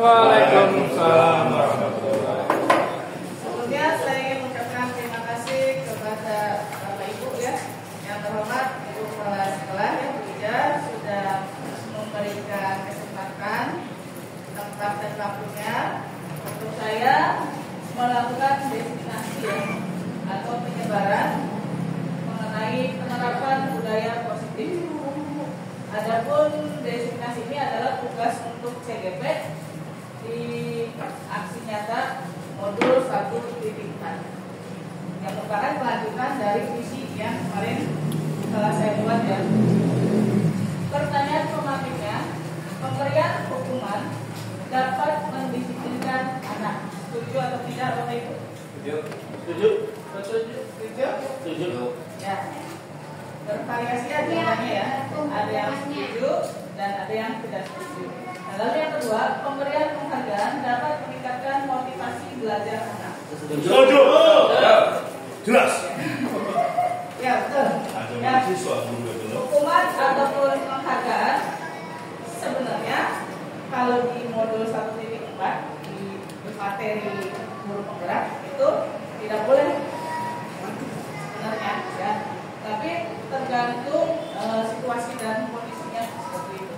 Waalaikumsalam warahmatullahi wabarakatuh. Sebelumnya saya ingin mengucapkan terima kasih kepada Bapak Ibu ya, yang terhormat Ibu Kepala Sekolah yang bekerja sudah memberikan kesempatan tempat dan waktunya untuk saya melakukan diseminasi ya, atau penyebaran mengenai penerapan budaya positif. Adapun diseminasi ini adalah tugas untuk CGP di aksi nyata modul 1.4 yang merupakan kelanjutan dari visi yang kemarin telah saya buat ya. Pertanyaan pemakinya, pemberian hukuman dapat mendisiplinkan anak. Setuju atau tidak Bapak Ibu? Setuju. Setuju? Ya. Bervariasi jawabannya ya. Ada yang setuju dan ada yang tidak setuju. Nah, lalu yang kedua, pemberian penghargaan dapat meningkatkan motivasi belajar anak. Setuju. Jelas. Ya betul. Ya. Hukuman ataupun penghargaan sebenarnya kalau di modul 1.4 di materi guru penggerak itu tidak boleh sebenarnya ya. Tapi tergantung situasi dan kondisinya seperti itu.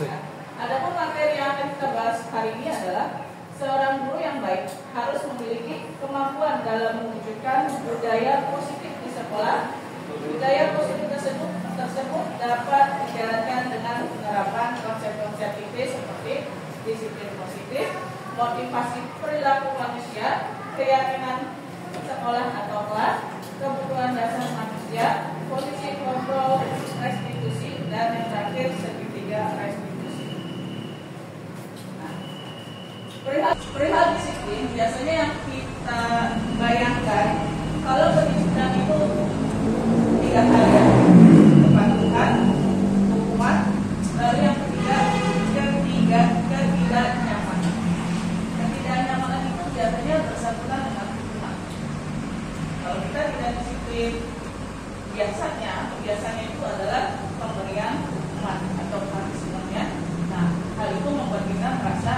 Nah, adapun materi yang akan kita bahas hari ini adalah seorang guru yang baik harus memiliki kemampuan dalam mewujudkan budaya positif di sekolah. Budaya positif tersebut dapat dijalankan dengan penerapan konsep-konsep IT seperti disiplin positif, motivasi perilaku manusia, keyakinan sekolah atau kelas, kebutuhan dasar manusia, posisi kontrol restitusi, dan yang terakhir segitiga restitusi. Nah, perihal disiplin biasanya yang kita bayangkan kalau kedisiplinan itu 3 hal ya: kepatuhan, hukuman, lalu yang ketiga ketidaknyamanan. Ketidaknyamanan itu biasanya bersangkutan dengan hukuman. Kalau kita tidak disiplin, biasanya itu adalah pemberian hukuman atau punishment-nya. Nah, hal itu membuat kita merasa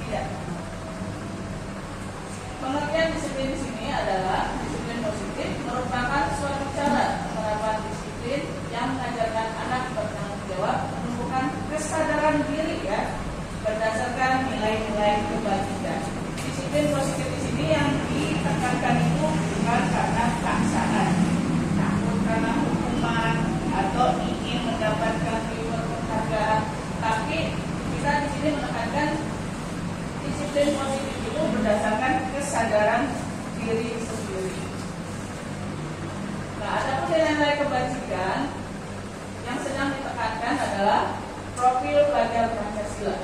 tidak nyaman. Pengertian disiplin di sini adalah disiplin positif merupakan suatu cara penerapan disiplin yang mengajarkan anak bertanggung jawab, menumbuhkan kesadaran diri ya berdasarkan nilai-nilai kebajikan. Disiplin positif di sini yang ditekankan itu bukan karena paksaan, takut karena hukuman atau ingin mendapatkan reward penghargaan, tapi kita di sini menekankan disiplin positif itu berdasarkan kesadaran diri sendiri. Nah, adapun nilai-nilai kebajikan yang sedang ditekankan adalah profil pelajar Pancasila.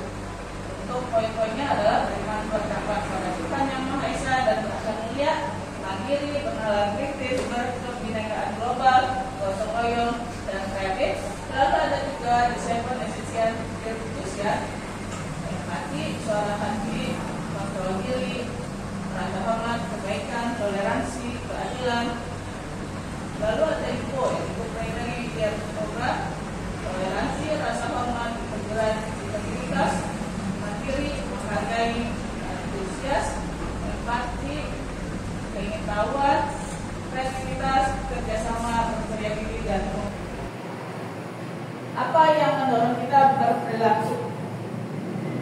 Untuk poin-poinnya adalah beriman bertakwa kepada Tuhan Yang Maha Esa dan berakhlak mulia, mandiri, bernalar kritis, berkebinekaan global, gotong royong, dan kreatif. Lalu ada juga the 7 essential virtues ya: empati, suara hati, kontrol diri, rasa hormat, kebaikan, toleransi, keadilan. Lalu ada IPO, yaitu primary care program, toleransi, rasa hormat, kejujuran, integritas, mandiri, menghargai, antusias, empati, keingintahuan, kreativitas, kerjasama, percaya diri, dan apa yang mendorong kita berperilaku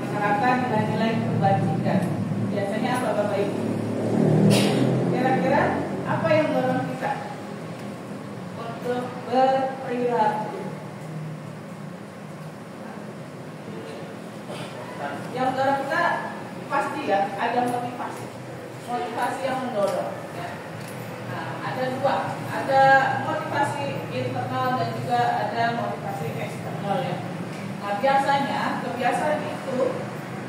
menerapkan nilai-nilai kebajikan? Biasanya apa Bapak Ibu? Kira-kira apa yang mendorong kita untuk berperilaku? Yang mendorong kita pasti ya ada motivasi yang mendorong ya. Nah, ada 2, ada motivasi internal dan juga ada motivasi eksternal ya. Nah, biasanya kebiasaan itu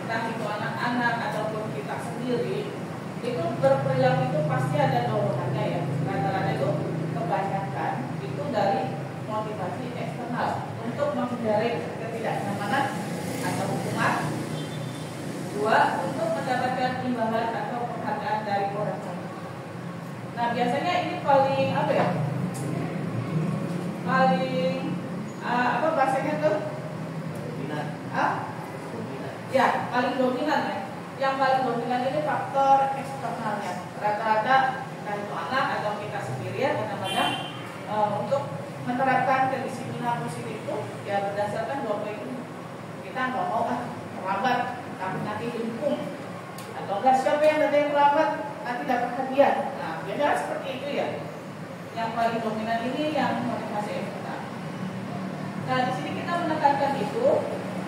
entah itu anak-anak ataupun kita sendiri itu berperilaku itu pasti ada dorongannya ya. Rata-rata itu kebanyakan itu dari motivasi eksternal untuk menghindari ketidaknyamanan atau hukuman. 2, untuk mendapatkan imbalan atau penghargaan dari orang lain. Nah, biasanya ini paling apa ya? Paling bahasanya tuh? Dominan. Ya, paling dominan ya. yang paling dominan ini faktor eksternalnya. Rata-rata entah itu anak atau kita sendiri ya kadang-kadang untuk menerapkan kedisiplinan positif itu ya berdasarkan dua poin ini. Kita nggak mau terlambat tapi nanti dihukum, atau enggak siapa yang ada yang terlambat nanti dapat hadiah. Nah, biasanya seperti itu ya. Yang paling dominan ini yang motivasi eksternal. Nah, di sini kita menekankan itu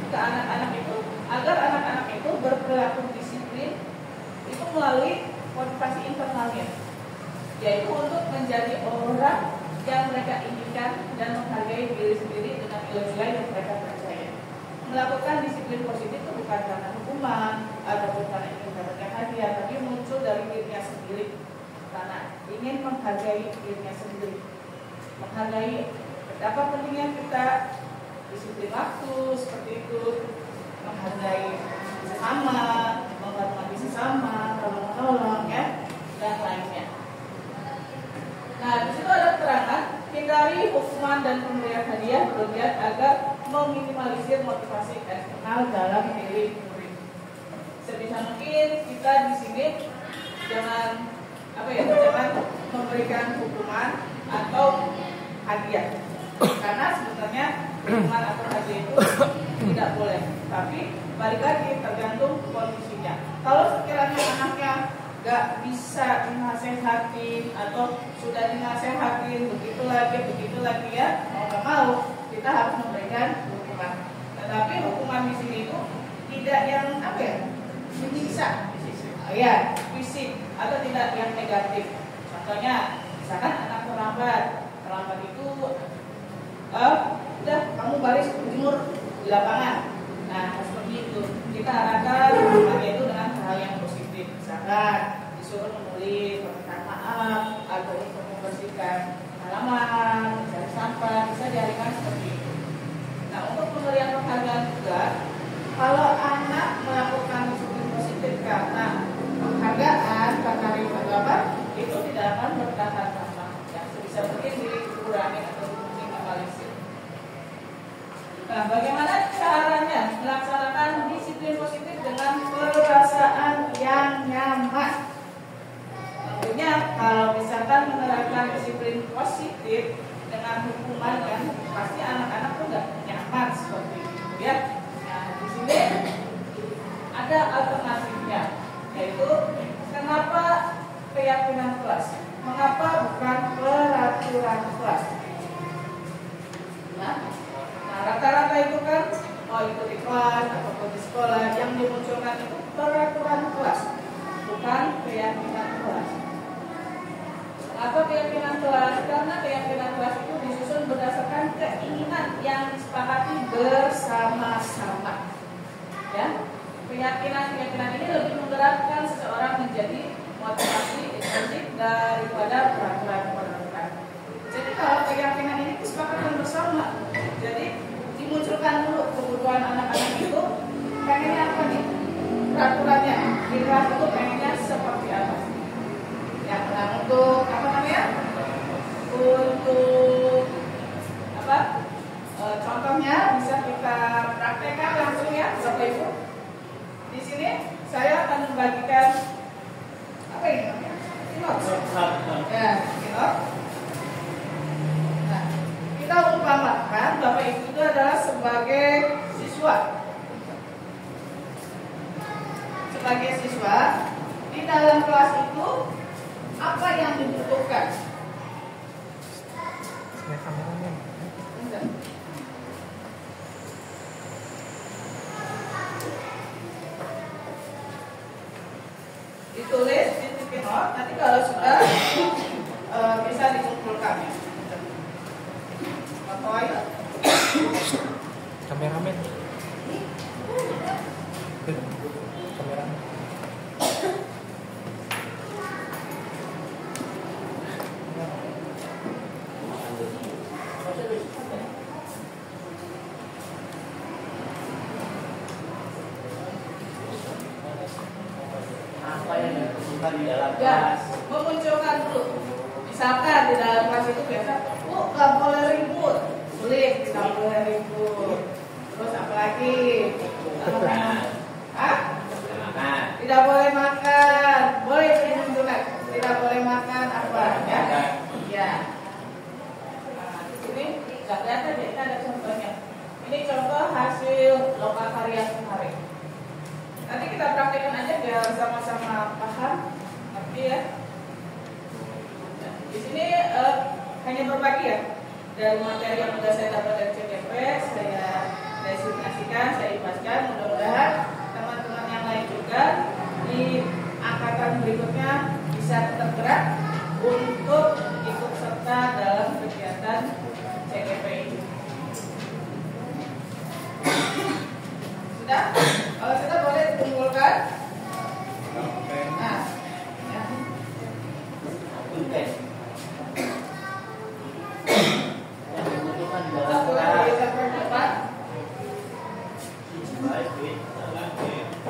ke anak-anak itu agar anak-anak itu berperilaku disiplin itu melalui motivasi internalnya, yaitu untuk menjadi orang yang mereka inginkan dan menghargai diri sendiri dengan nilai-nilai yang mereka percaya. Melakukan disiplin positif itu bukan karena hukuman ataupun karena ingin mendapatkan hadiah, tapi muncul dari dirinya sendiri karena ingin menghargai dirinya sendiri, menghargai betapa pentingnya kita disiplin waktu seperti itu, menghargai sesama, menghormati sesama, tolong-menolong ya, dan lainnya. Nah, di situ ada keterangan hindari hukuman dan pemberian hadiah berlebihan agar meminimalisir motivasi eksternal dalam diri murid. Sebisa mungkin kita di sini jangan memberikan hukuman atau hadiah, karena sebenarnya hukuman atau hadiah itu tidak boleh. Tapi balik lagi tergantung kondisinya. Kalau sekiranya anaknya nggak bisa dinasehatin atau sudah dinasehatin begitu lagi ya, mau nggak mau kita harus memberikan hukuman. Tetapi hukuman di sini itu tidak yang menyiksa, ya fisik atau tidak yang negatif. Contohnya misalkan anak terlambat itu udah kamu baris jemur di lapangan. Nah, seperti itu kita harapkan hukumannya itu dengan hal yang positif. Misalkan disuruh menulis permintaan maaf atau untuk membersihkan halaman, mencari sampah, bisa diarahkan seperti itu. Nah, untuk pemberian penghargaan juga, kalau anak melakukan disiplin positif karena penghargaan, karena apa, itu tidak akan bertahan lama. Ya, sebisa mungkin dikurangi atau diminimalisir. Nah, bagaimana caranya melaksanakan disiplin positif dengan perasaan yang nyaman? Tentunya kalau misalkan menerapkan disiplin positif dengan hukuman kan pasti anak-anak tuh nggak nyaman seperti itu ya. Nah, di sini ada alternatifnya, yaitu kenapa keyakinan kelas? Mengapa bukan peraturan kelas? Nah, rata-rata itu kan itu di kelas ataupun di sekolah yang dimunculkan itu peraturan kelas, bukan keyakinan kelas. Mengapa keyakinan kelas? Karena keyakinan kelas itu disusun berdasarkan keinginan yang disepakati bersama-sama. Ya, keyakinan ini lebih menggerakkan seseorang menjadi motivasi intrinsik daripada peraturan-peraturan. Jadi kalau keyakinan ini disepakati bersama, jadi dimunculkan dulu kebutuhan anak-anak itu pengennya apa nih peraturannya di kelas itu pengennya seperti apa ya. Nah, untuk untuk contohnya bisa kita praktekkan langsung ya Bapak Ibu. Di sini saya akan membagikan apa ini namanya pilot ya, pilot. Kita umpamakan Bapak Ibu itu adalah sebagai siswa. Sebagai siswa di dalam kelas itu apa yang dibutuhkan? Ditulis di sticky note. Nanti kalau sudah bisa dikumpulkan. Ayo. Kameramen. Kameramen. Apa yang dibutuhkan di dalam Ya, kelas? memunculkan dulu. Misalkan di dalam kelas itu biasa, nggak boleh ribut. Boleh, tidak boleh ribut. Terus apa lagi? Tidak lokakarya kemarin. Nanti kita praktekkan aja biar sama-sama paham, ngerti ya. Di sini hanya berbagi ya dari materi yang sudah saya dapat dari CTP, saya deskripsikan, saya ikhlaskan. Mudah-mudahan teman-teman yang lain juga di angkatan berikutnya bisa tergerak untuk ikut serta dalam kegiatan CTP ini. Sudah? Kalau sudah boleh dikumpulkan. Nah, ya.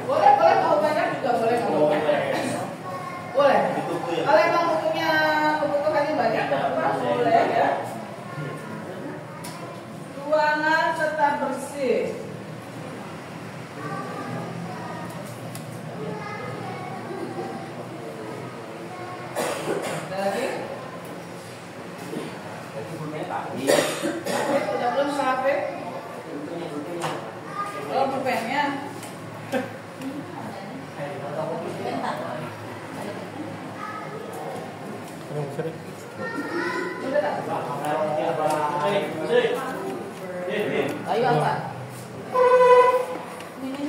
Boleh mau banyak juga boleh kalau boleh. Kalau emang butuhnya kebutuhannya banyak, boleh ya. Ruangan tetap bersih. Lagi? Udah belum sampai? Kalau pulpennya udah tak? Ayo apa? Ini.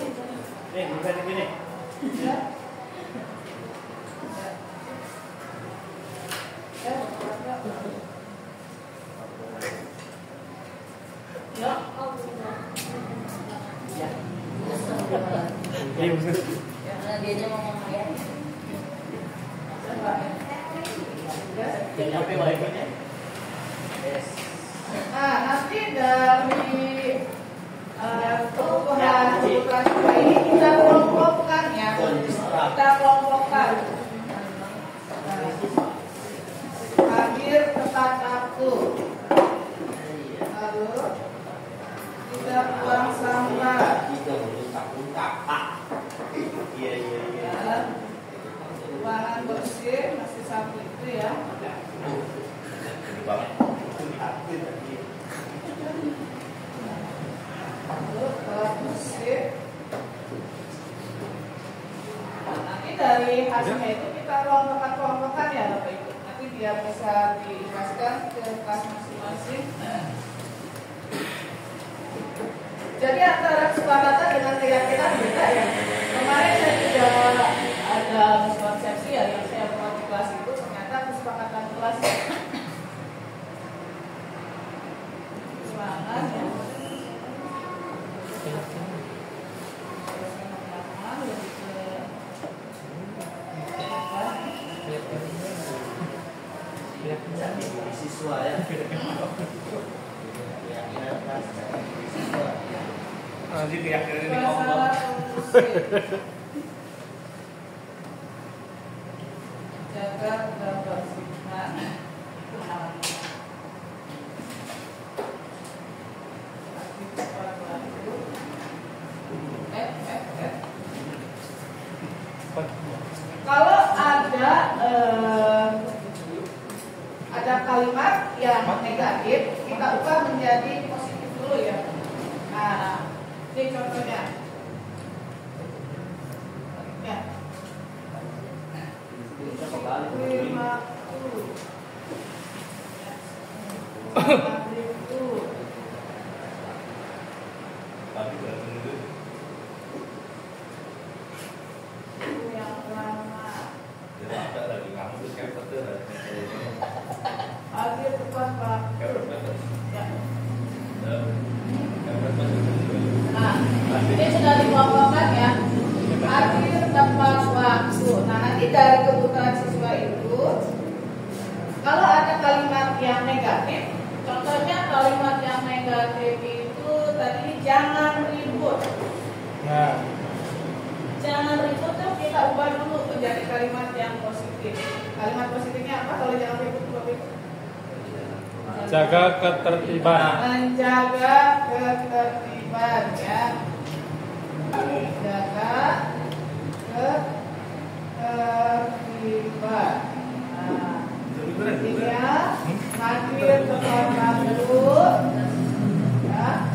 Ya. Karena dia mau ngomong ya. Nah, nanti dari kebutuhan ini kita kelompokkan ya. Kita kelompokkan. Hadir tepat waktu. Lalu kita buang sampah. Ruangan bersih masih satu itu ya. Lalu bersih. Nanti dari hasilnya itu kita kelompokkan ya Bapak Ibu. Nanti biar bisa diikhlaskan ke kelas masing-masing. Jadi antara kesepakatan dengan keyakinan beda ya. Kemarin saya juga ada miskonsepsi ya yang saya buat di kelas itu ternyata kesepakatan kelas semangat ya. Siswa ya. Nanti keyakinan ini ngomong. Jaga kebersihan. Kalau ada kalimat yang negatif, kita ubah menjadi positif dulu ya. Nah, ini contohnya. Ya. Ini sudah dikelompokkan ya. Hadir tepat waktu. Nah, nanti dari kebutuhan siswa itu, kalau ada kalimat yang negatif, contohnya kalimat yang negatif itu tadi jangan ribut. Nah, Jangan ribut tuh kita ubah dulu menjadi kalimat yang positif. Kalimat positifnya apa kalau jangan ribut Bapak? jaga ketertiban. Menjaga ketertiban ya. Jaga ketertiban. Nah, intinya hadir tepat waktu ya.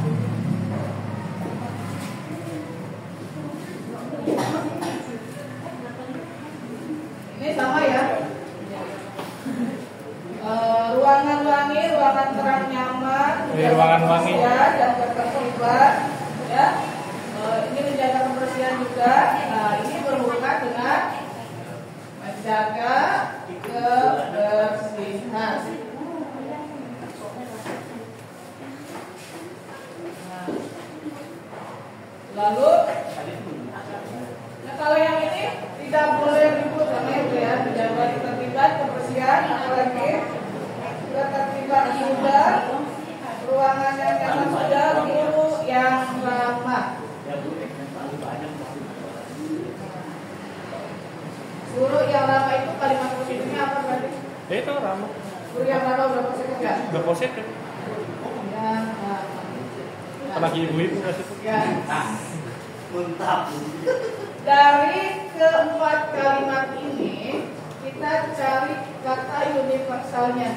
Lalu, nah kalau yang ini tidak boleh ribut karena itu ya, menjaga ketertiban, kebersihan, apalagi ketertiban juga, ruangan yang nyaman juga, guru yang ramah. Guru yang ramah itu kalimat positifnya apa berarti? Itu ramah. Guru yang ramah udah positif ya? Udah positif. Yang ramah. Apalagi ibu-ibu kasih itu. Ya. Mantap. Dari keempat kalimat ini kita cari kata universalnya.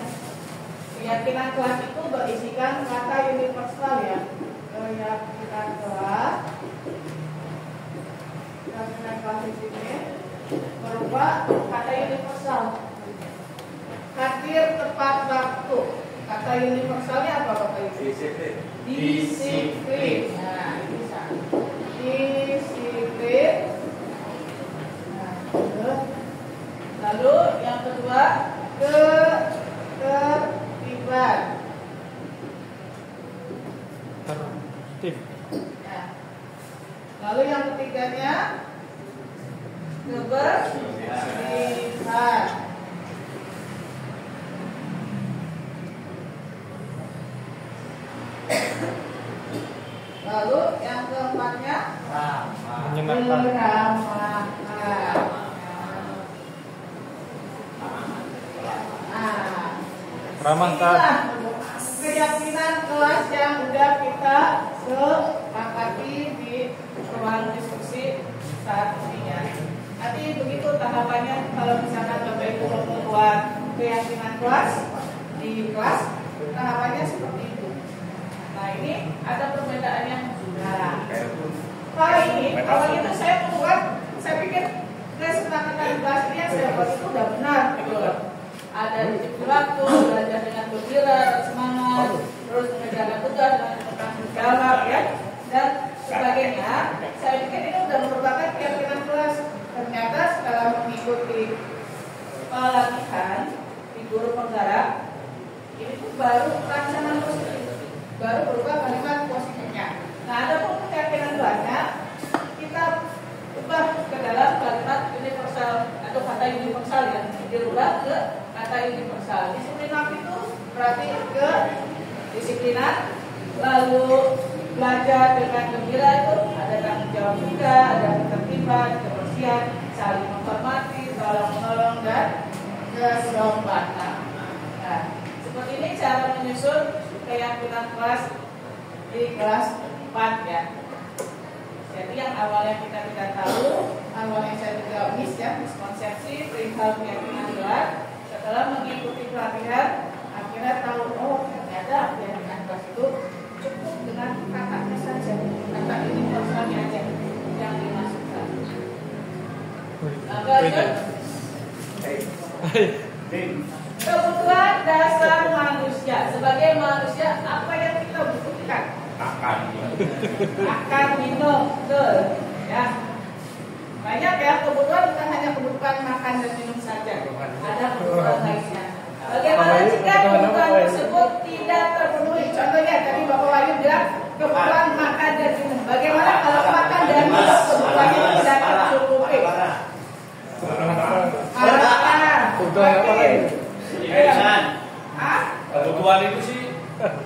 Keyakinan kelas itu berisikan kata universal ya. Keyakinan kelas di sini berupa kata universal. Hadir tepat waktu. Kata universalnya apa Bapak Ibu? Disiplin. Nah, bisa. Disiplin. Nah, lalu yang kedua ketertiban. Tertib. Nah, lalu yang ketiganya kebersihan. Lalu yang keempatnya Menyenangkan. keramahan. Ramahkan. Inilah keyakinan kelas yang sudah kita sepakati di ruang diskusi saat ini ya. Nanti begitu tahapannya kalau misalkan Bapak Ibu membuat keyakinan kelas di kelas, tahapannya seperti itu. Nah ini ada perbedaan yang nah, kalau ini awalnya itu saya membuat, saya pikir kesepakatan kelas ini yang saya buat itu udah benar gitu loh. Ada disiplin waktu, belajar dengan gembira dan semangat, terus mengerjakan tugas dengan bertanggung jawab ya, dan sebagainya. Saya pikir ini sudah merupakan keyakinan kelas. Ternyata setelah mengikuti pelatihan di guru penggarap, ini tuh baru rancangan positif, baru berupa kalimat positifnya. Nah, ada pun keyakinan kelasnya kita ubah ke dalam kalimat universal atau kata universal ya, dirubah ke kata universal. Disiplin waktu itu berarti ke disiplinan, lalu belajar dengan gembira itu ada tanggung jawab juga, ada ketertiban, kebersihan, saling menghormati, tolong menolong dan kesopanan. Nah, seperti ini cara menyusun keyakinan kelas di kelas 4 ya. Jadi yang awalnya kita tidak tahu, awalnya saya juga miskonsepsi perihal keyakinan kelas. Setelah mengikuti pelatihan, akhirnya tahu ternyata keyakinan kelas itu cukup dengan katanya saja, kata universalnya aja yang dimasukkan. Kebutuhan dasar manusia. Sebagai manusia, apa yang kita butuhkan? Makan, minum, betul. Ya. Banyak ya kebutuhan, bukan hanya kebutuhan makan dan minum saja. Ada kebutuhan lainnya. Bagaimana jika kebutuhan tersebut tidak terpenuhi? Contohnya tadi Bapak Wahyu bilang kebutuhan makan dan minum. Bagaimana kalau makan dan minum kebutuhannya tidak tercukupi? Kebutuhan apa lagi? Kebutuhan itu sih Oke,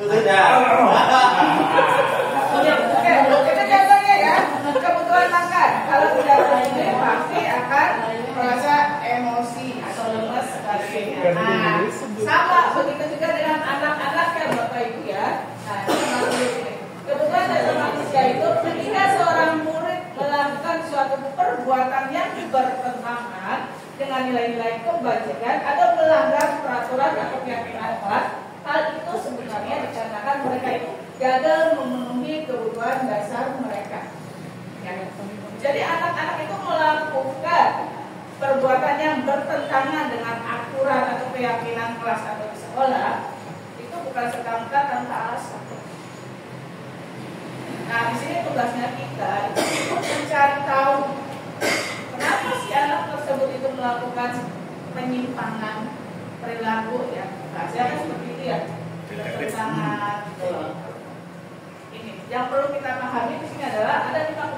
kita contohnya ya. Kebutuhan makan. Kalau tidak terpenuhi pasti akan merasa emosi atau lemas sebagainya. Nah, sama begitu juga dengan anak-anak ya Bapak Ibu ya. Nah, ini kebutuhan dasar manusia itu ketika seorang murid melakukan suatu perbuatan yang bertentangan dengan nilai-nilai kebajikan atau melanggar peraturan atau keyakinan kelas, hal itu sebenarnya dikarenakan mereka itu gagal memenuhi kebutuhan dasar mereka. Ya. Jadi anak-anak itu melakukan perbuatan yang bertentangan dengan aturan atau keyakinan kelas atau di sekolah, itu bukan serta-merta tanpa alasan. Nah, di sini tugasnya kita itu mencari tahu kenapa si anak tersebut itu melakukan penyimpangan perilaku ya. Nah, saya kan seperti itu ya. Bertentangan. Ini yang perlu kita pahami di sini adalah ada 5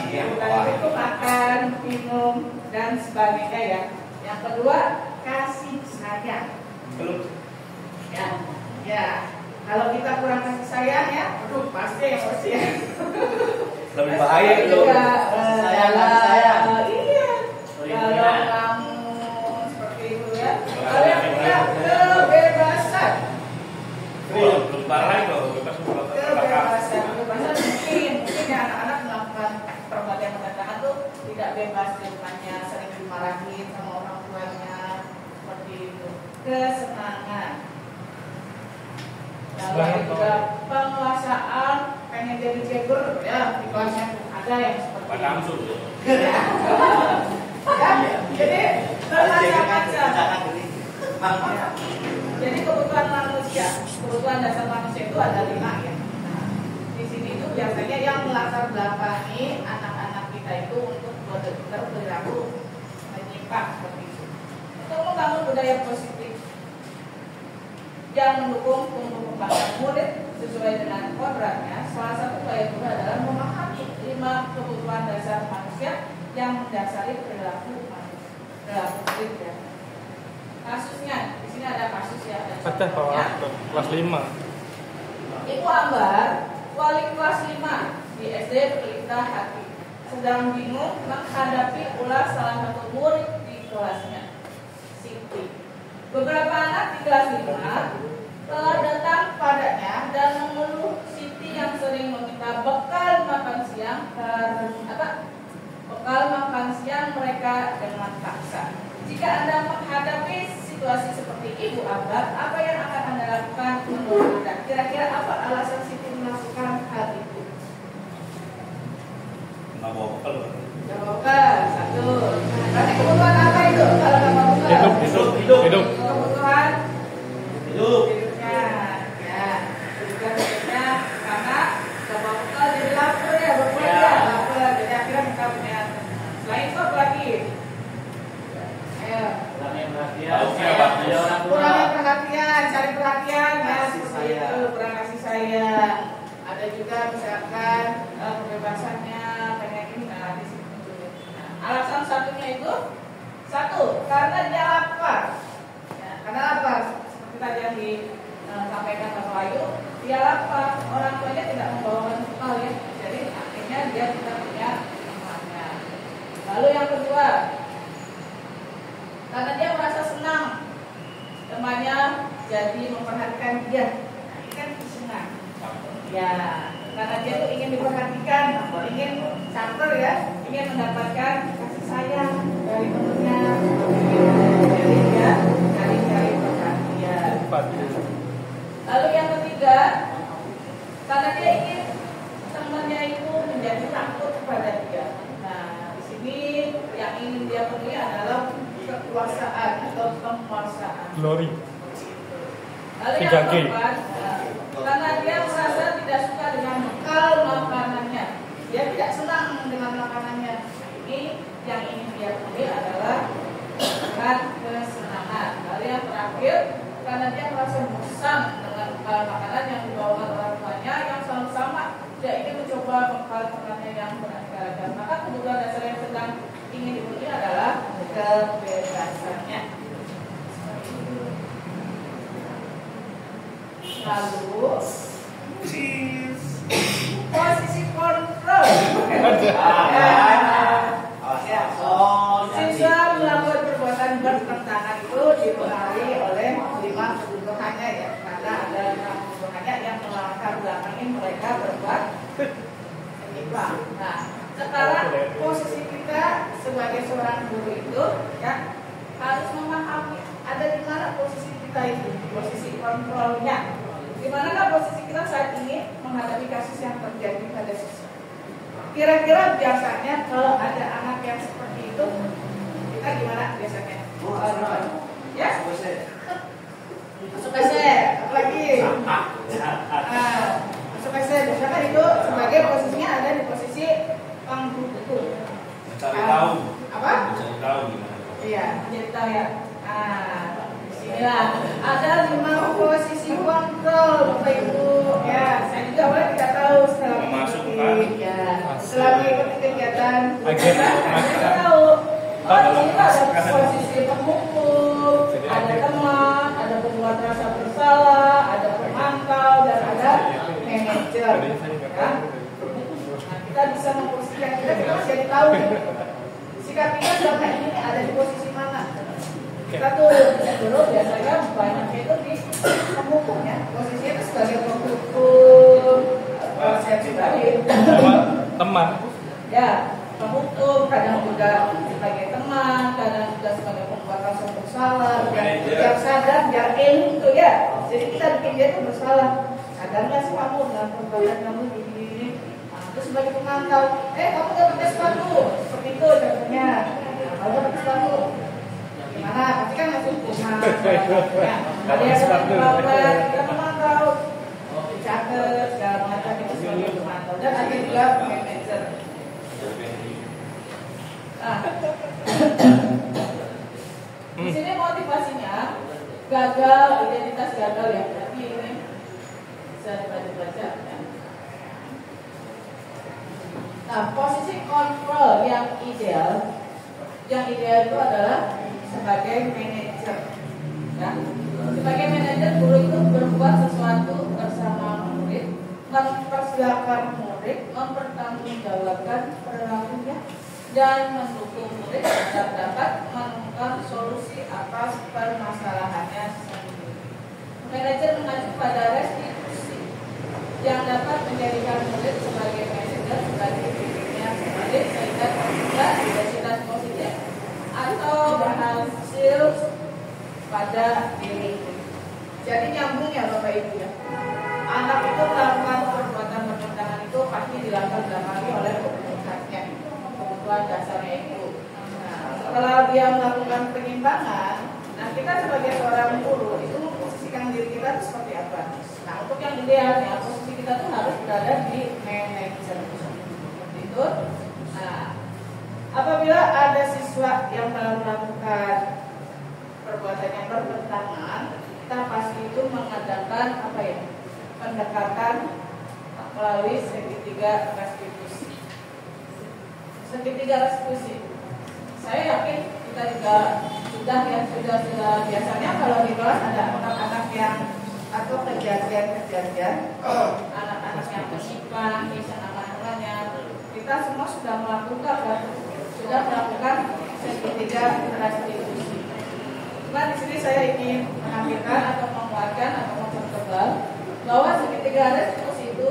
Kebutuhan itu makan, minum, dan sebagainya ya. Yang kedua, kasih sayang. Belum. Ya. Kalau kita kurang kasih sayang ya, aduh pasti ya. Lebih bahaya itu. Iya. Kalau kamu seperti itu ya. Kalau yang punya kebebasan. Belum parah itu, Kebebasan mungkin ya anak-anak melakukan perbuatan pertentangan tuh tidak bebas, bukannya sering dimarahin sama orang tuanya seperti itu. Kesenangan. Kalau juga penguasaan, pengen jadi jagur ya di kelasnya ada yang seperti itu. Ya, jadi bermacam-macam. Jadi kebutuhan dasar manusia itu ada 5 ya. Nah, di sini itu biasanya yang melatar belakangi anak-anak kita itu untuk berperilaku menyimpang seperti itu. Untuk membangun budaya positif yang mendukung tumbuh kembang murid sesuai dengan kodratnya, salah satu upaya guru adalah memahami 5 kebutuhan dasar manusia yang mendasari perilaku manusia. Perilaku ya. Kasusnya, di sini ada kasus ya. Ada kalau kelas 5. Ibu Ambar, wali kelas 5 di SD Pelita Hati, sedang bingung menghadapi ulah salah satu murid di kelasnya, Siti. Beberapa anak di kelas 5 telah datang padanya dan mengeluh Siti yang sering meminta bekal makan siang bekal makan siang mereka dengan paksa. Jika Anda menghadapi situasi seperti Ibu Ambar, apa yang akan Anda lakukan menurut Anda? Kira-kira apa alasan Siti melakukan hal itu? Nggak bawa bekal. Nggak bawa bekal, 1. Berarti kebutuhan apa itu? Kalau nggak bawa bekal? Hidup. Kebutuhan Hidup. hidupnya, ya. Kebutuhan hidupnya karena nggak bawa bekal jadi lapar ya, lapar. Jadi akhirnya minta punya. Selain itu apa lagi? Ayo. Kurangnya perhatian, cari perhatian ya, seperti itu, kurang kasih sayang. Ada juga misalkan kebebasannya pengen ini, nah di sini muncul. Nah, alasan satunya itu karena dia lapar. Ya, karena lapar, seperti tadi yang disampaikan Bapak Wahyu, dia lapar, orang tuanya tidak membawakan bekal ya, jadi akhirnya dia tidak punya temannya. Lalu yang kedua, karena dia merasa senang temannya jadi memperhatikan dia. Nah, ini kan senang. Ya, karena dia tuh ingin diperhatikan, ingin caper ya, ingin mendapatkan kasih sayang dari temannya. Jadi dia cari perhatian. Lalu yang ketiga, karena dia ingin temannya itu menjadi takut kepada dia. Nah, di sini yang ingin dia penuhi adalah kekuasaan atau penguasaan. Glory. Lalu yang keempat, karena dia merasa tidak suka dengan bekal makanannya, dia tidak senang dengan makanannya. Ini yang ingin dia penuhi adalah dengan kesenangan. Lalu yang terakhir, karena dia merasa bosan dengan bekal makanan yang dibawa orang tuanya yang selalu sama, dia ingin mencoba bekal makanannya yang beraneka ragam. Maka kebutuhan dasar yang sedang ingin dipenuhi adalah kebebasannya. Lalu posisi kontrol. Siswa melakukan perbuatan bertentangan itu dipengaruhi oleh 5 kebutuhannya ya, karena ada 5 kebutuhannya yang melatar belakangi mereka berbuat menyimpang. Nah, sekarang posisi kita sebagai seorang guru itu ya harus memahami ada di mana posisi kita itu, posisi kontrolnya. Di manakah posisi kita saat ini menghadapi kasus yang terjadi pada siswa? Kira-kira biasanya kalau ada anak yang seperti itu, kita gimana biasanya? Ya? Masuk PC, apalagi? Masuk PC, biasanya itu sebagai posisinya ada di posisi pengguru itu. Mencari tahu. Apa? Mencari tahu gimana? Iya, menjadi tahu ya. Disinilah ada 5 posisi kontrol, Bapak Ibu. Ya, saya juga awalnya tidak tahu setelah mengikuti kegiatan ada posisi pemukul, ada teman, ada pembuat rasa bersalah, ada pemantau, dan ada manajer. Ya. Nah, kita bisa memposisikan kita masih tahu sikap kita selama ini ada di posisi mana. Kita tuh dulu biasanya banyaknya itu di pemukul ya, posisinya itu sebagai pemukul, saya pribadi teman. Ya, pemukul, kadang juga sebagai teman, kadang juga sebagai pembuat rasa bersalah, yang sadar, yang itu ya. Jadi kita bikin dia itu bersalah. Sadar nggak sih kamu dalam perbuatan kamu ini? Nah, terus sebagai pemantau, kamu nggak pakai sepatu, seperti itu contohnya. Nah, kalau nggak pakai sepatu, gimana? Pasti kan masuk rumah. Ada yang sepatu, kita pemantau, dicatat, segala macam itu sebagai pemantau. Dan ada juga manajer. Nah, di sini motivasinya gagal, identitas gagal ya. Berarti ini bisa dibaca ya. Nah, posisi kontrol yang ideal itu adalah sebagai manajer. Ya. Sebagai manajer, guru itu berbuat sesuatu bersama murid, mempersilahkan murid, mempertanggungjawabkan perilakunya, dan mendukung murid agar dapat menemukan solusi atas permasalahannya sendiri. Manajer mengacu pada restitusi yang dapat menjadikan murid sebagai manajer sebagai dirinya sendiri sehingga terlibat identitas positif atau berhasil pada diri. Jadi nyambung ya Bapak Ibu ya. Anak itu melakukan perbuatan bertentangan itu pasti dilakukan belakang oleh komunitasnya. Dasarnya itu. Nah, setelah dia melakukan penyimpangan, nah kita sebagai seorang guru itu memposisikan diri kita itu seperti apa? Nah, untuk yang idealnya posisi kita tuh harus berada di manajer. Seperti itu. Nah, apabila ada siswa yang melakukan perbuatan yang bertentangan, kita pasti itu mengadakan apa ya? Pendekatan melalui segitiga restitusi. Segitiga restitusi. Saya yakin kita juga sudah biasanya kalau di kelas ada anak-anak yang atau kejadian anak-anak yang menyimpang, anak-anaknya kita semua sudah melakukan segitiga restitusi. Nah, di sini saya ingin menampilkan atau menguatkan atau mempertebal bahwa segitiga restitusi itu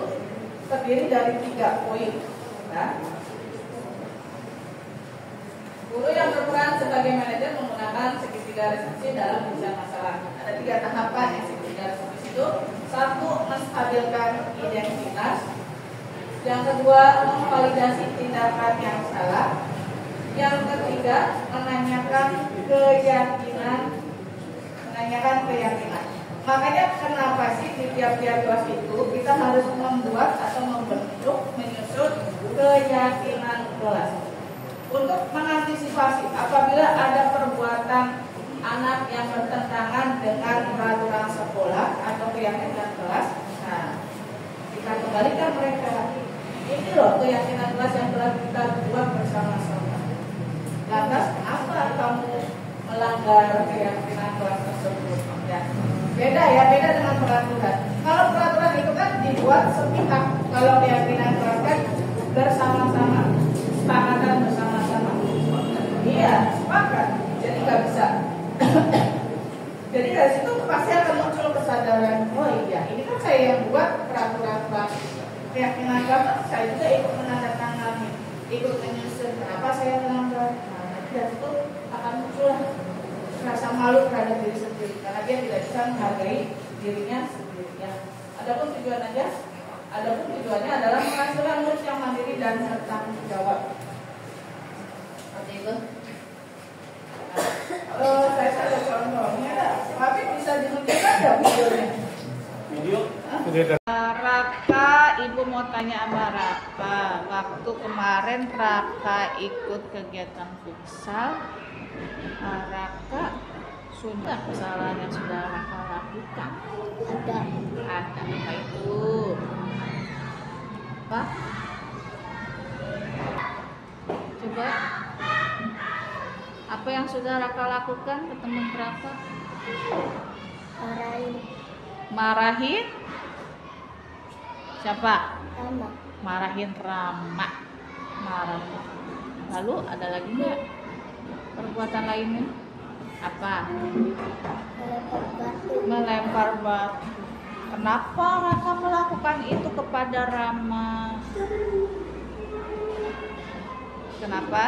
terdiri dari 3 poin. Nah, guru yang berperan sebagai manajer menggunakan segitiga restitusi dalam menyelesaikan masalah. Ada 3 tahapan yang segitiga restitusi itu. 1. Menstabilkan identitas. Yang kedua, memvalidasi tindakan yang salah. Yang ketiga, menanyakan keyakinan. Makanya kenapa sih di tiap-tiap kelas itu kita harus membuat atau menyusun keyakinan kelas. Untuk mengantisipasi apabila ada perbuatan anak yang bertentangan dengan peraturan sekolah atau keyakinan kelas, nah kita kembalikan mereka. Ini loh keyakinan kelas yang telah kita buat bersama-sama. Lantas kenapa kamu melanggar keyakinan kelas tersebut? Ya, beda dengan peraturan. Kalau peraturan itu kan dibuat sepihak, kalau keyakinan kelas kan bersama-sama, sepakatan bersama-sama. Iya, sepakat. Jadi nggak bisa. Jadi dari situ pasti akan muncul kesadaran. Oh iya, ini kan saya yang buat peraturan kelas. Keyakinan kelas saya juga ikut menandatangani, ikut menyusun. Kenapa saya melanggar? Nah, dari situ akan muncul rasa malu terhadap diri sendiri karena dia tidak bisa menghargai dirinya sendiri. Ya. Adapun tujuannya adalah menghasilkan murid yang mandiri dan bertanggung jawab. Seperti itu. Saya ada contohnya, tapi bisa ditunjukkan nggak videonya? Video? Raka, Ibu mau tanya sama Raka. Waktu kemarin Raka ikut kegiatan futsal, Raka sudah kesalahan yang sudah Raka lakukan? Ada apa itu? Apa? Coba apa Apa yang sudah Raka lakukan ke teman Raka? Marahin Marahin siapa? sama Marahin Rama. Marahin. Lalu ada lagi nggak perbuatan lainnya? Apa? melempar batu. Melempar batu. Kenapa Raka melakukan itu kepada Rama? Kenapa?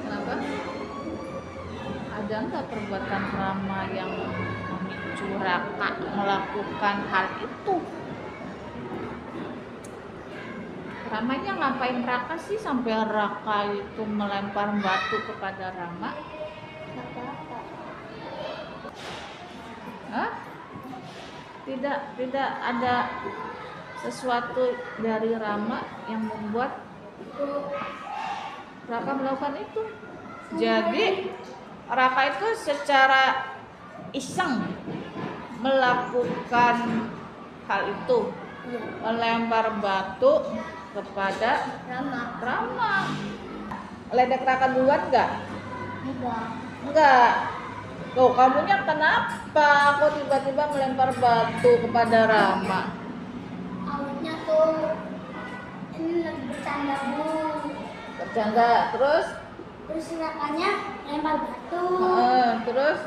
Kenapa? Ada nggak perbuatan Rama yang memicu Raka melakukan hal itu? Ramanya ngapain Raka sih sampai Raka itu melempar batu kepada Rama? Apa-apa. Hah? Tidak ada sesuatu dari Rama yang membuat Raka melakukan itu. Jadi Raka itu secara iseng melakukan hal itu, Iya. melempar batu kepada Rama. Ledek Raka duluan enggak? Enggak. Loh, kamunya kenapa kok tiba-tiba melempar batu kepada Rama? Awalnya tuh ini lagi bercanda bu. Bercanda, terus? Terus Rakanya lempar batu. Terus?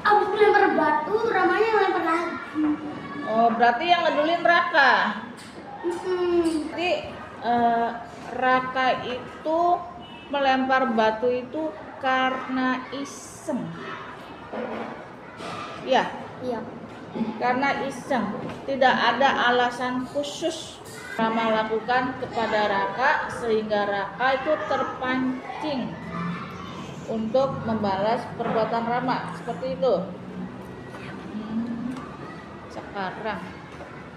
Abis lempar batu, Ramanya lempar lagi. Oh, berarti yang ngedulin Raka. Jadi Raka itu melempar batu itu karena iseng. Ya, Iya. karena iseng. Tidak ada alasan khusus Rama lakukan kepada Raka sehingga Raka itu terpancing untuk membalas perbuatan Rama seperti itu. Sekarang,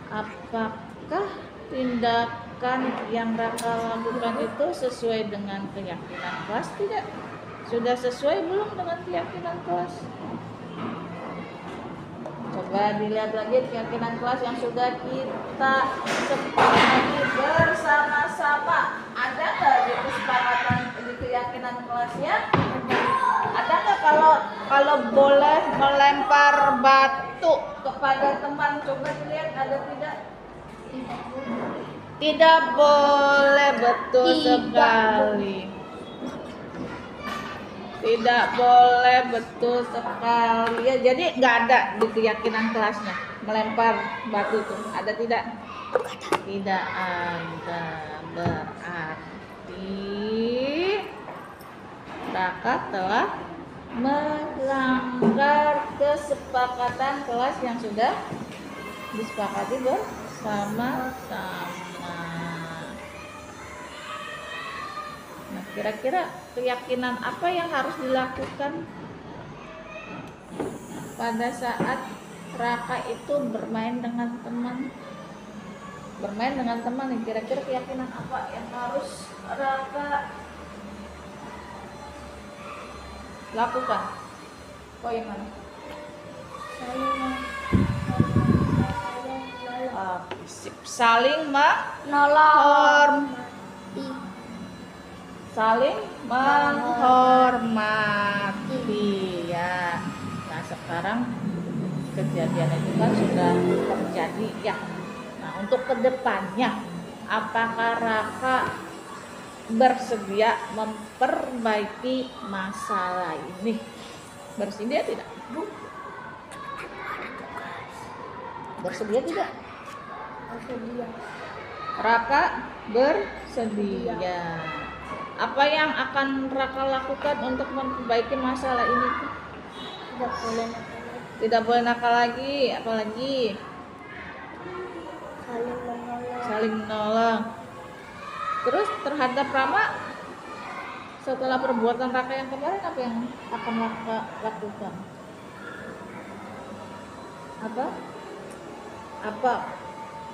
apakah tindakan yang Raka lakukan itu sesuai dengan keyakinan kelas? Tidak. Sudah sesuai belum dengan keyakinan kelas? Coba dilihat lagi keyakinan kelas yang sudah kita sepakati bersama-sama. Ada nggak di kesepakatan di keyakinan kelasnya? Ada nggak kalau boleh melempar batu kepada teman? Coba dilihat ada tidak? Tidak boleh, betul sekali. Tidak boleh, betul sekali. Ya, jadi nggak ada di keyakinan kelasnya melempar batu itu. Ada tidak? Tidak ada. Berarti Raka telah melanggar kesepakatan kelas yang sudah disepakati bersama-sama. Nah, kira-kira keyakinan apa yang harus dilakukan pada saat Raka itu bermain dengan teman? Bermain dengan teman, kira-kira keyakinan apa yang harus Raka lakukan? Kok yang mana? Saling saling menghormati ya. Nah, sekarang kejadian itu kan sudah terjadi ya. Nah, untuk kedepannya apakah Raka bersedia memperbaiki masalah ini? Bersedia tidak? Bersedia tidak? Bersedia. Raka bersedia. Apa yang akan Raka lakukan untuk memperbaiki masalah ini? Tidak boleh nakal. Tidak boleh nakal lagi. Apalagi Saling menolong. saling menolong. Terus terhadap Rama, setelah perbuatan Raka yang kemarin, apa yang akan Raka lakukan?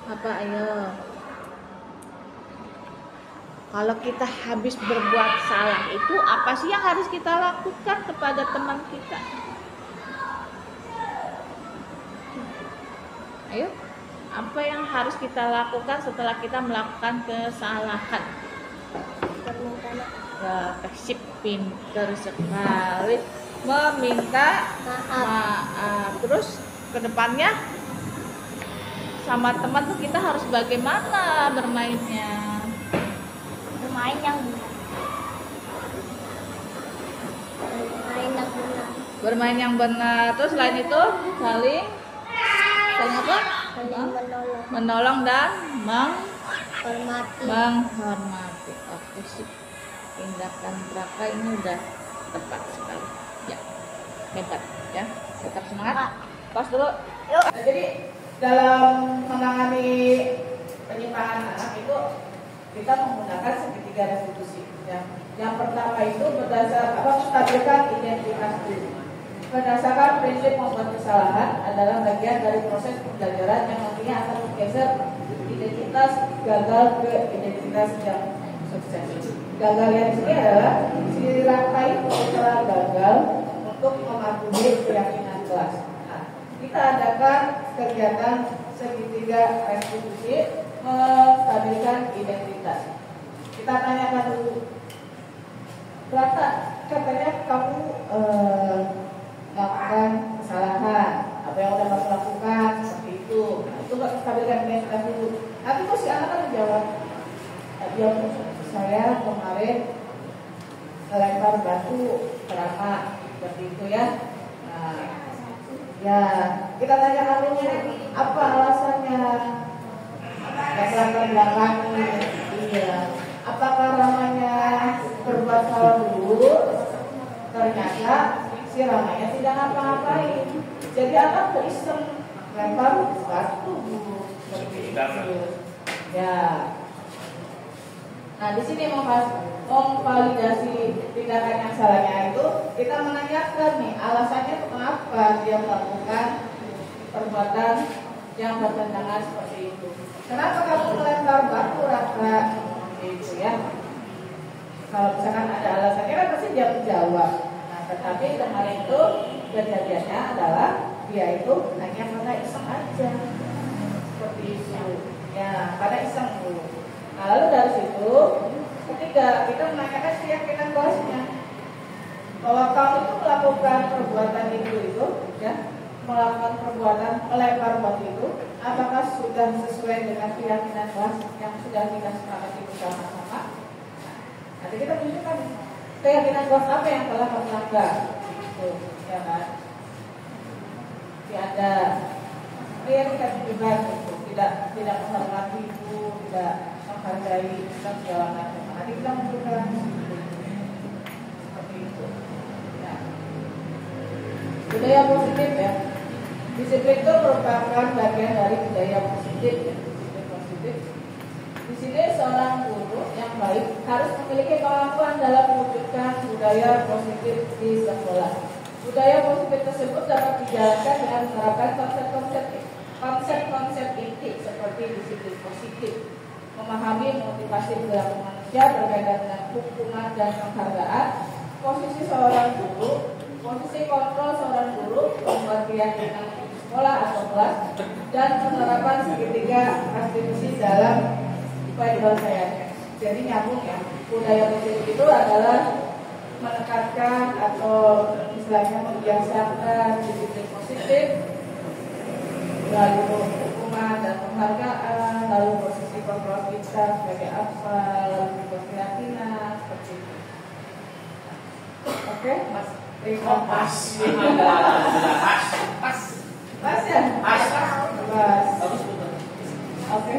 Apa ayo? Kalau kita habis berbuat salah itu apa sih yang harus kita lakukan kepada teman kita? Ayo, apa yang harus kita lakukan setelah kita melakukan kesalahan? Terima Meminta maaf. Ya, sip, pinter sekali. Meminta maaf. Terus kedepannya sama teman tuh kita harus bagaimana bermainnya? Bermain yang benar. Bermain yang benar. Bermain yang benar. Terus selain itu saling apa? Saling menolong. Menolong dan Hormati. menghormati. Oke sih. Tindakan Raka ini udah tepat sekali. Ya, hebat ya. Tetap semangat. Pas dulu. Yuk. Nah, jadi dalam menangani penyimpangan anak itu kita menggunakan segitiga restitusi. Ya. Yang pertama itu menstabilkan identitas diri. Berdasarkan prinsip membuat kesalahan adalah bagian dari proses pembelajaran yang nantinya akan menggeser identitas gagal ke identitas yang sukses. Gagal yang di sini adalah si Raka itu setelah gagal untuk mematuhi keyakinan kelas. Nah, kita adakan kegiatan segitiga restitusi menstabilkan identitas. Kita tanyakan dulu, Raka, katanya kamu melakukan kesalahan, apa yang udah kamu lakukan seperti itu. Nah, itu nggak stabilkan identitas dulu. Tapi kok si anak kan menjawab, ya saya kemarin melempar batu kerama seperti itu ya. Nah, ya kita tanyakan dulu apa alasannya yang latar belakangnya. Iya, apakah namanya berbuat salah dulu? Ternyata si Ramanya tidak ngapa-ngapain. Jadi anak beriseng lempar batu seperti itu. Ya. Nah, di sini memvalidasi tindakan yang salahnya itu kita menanyakan nih alasannya kenapa dia melakukan perbuatan yang bertentangan seperti itu. Kenapa kamu melempar batu, Raka? Itu ya. Kalau misalkan ada alasannya kan pasti dia menjawab. Nah, tetapi kemarin itu kejadiannya adalah dia itu hanya karena iseng aja. Seperti itu. Ya, karena iseng dulu. Nah, lalu dari situ ketiga kita menanyakan keyakinan kelasnya bahwa kamu itu melakukan perbuatan itu ya, melakukan perbuatan melempar batu itu apakah sudah sesuai dengan keyakinan kelas yang sudah kita sepakati bersama-sama. Nanti kita tunjukkan keyakinan kelas apa yang telah kamu langgar, gitu, ya kan? Ada kita tunjukkan gitu, tidak menghormati ibu, tidak menghargai dan segala macam. Nanti kita menunjukkan seperti itu. Ya. Budaya positif ya. Disiplin itu merupakan bagian dari budaya positif. Ya. Disiplin positif. Di sini seorang guru yang baik harus memiliki kemampuan dalam mewujudkan budaya positif di sekolah. Budaya positif tersebut dapat dijalankan dengan menerapkan konsep-konsep inti seperti disiplin positif, memahami motivasi perilaku manusia berkaitan dengan hukuman dan penghargaan, posisi seorang guru, posisi kontrol seorang guru, membuat keyakinan di sekolah atau kelas, dan penerapan segitiga restitusi dalam penyelesaiannya. Jadi nyambung ya. Budaya positif itu adalah menekankan atau istilahnya membiasakan disiplin positif, lalu hukuman dan penghargaan, lalu posisi kontrol kita sebagai apa, lalu keyakinan seperti itu. Oke, Mas. Terima kasih. Pas ya? Pas. Oke.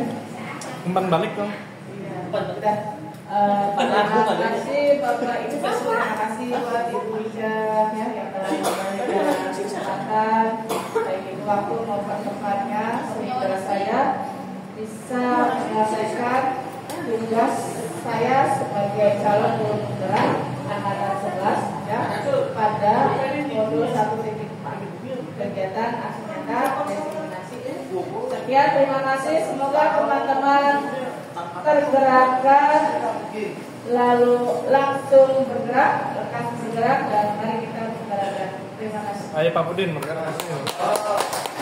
Umpan balik dong. Iya. Udah. Terima kasih Bapak Ibu, terima kasih buat Ibu Ija ya yang telah memberikan kesempatan baik itu waktu maupun tempatnya sehingga saya bisa menyelesaikan tugas saya sebagai calon guru penggerak angkatan 11 ya pada modul 1.4 kegiatan aksi nyata diskriminasi. Sekian, terima kasih. Semoga teman-teman tergerakkan lalu langsung bergerak, lekas bergerak dan mari kita bergerak. Terima kasih. Ayo Pak Budin, terima kasih.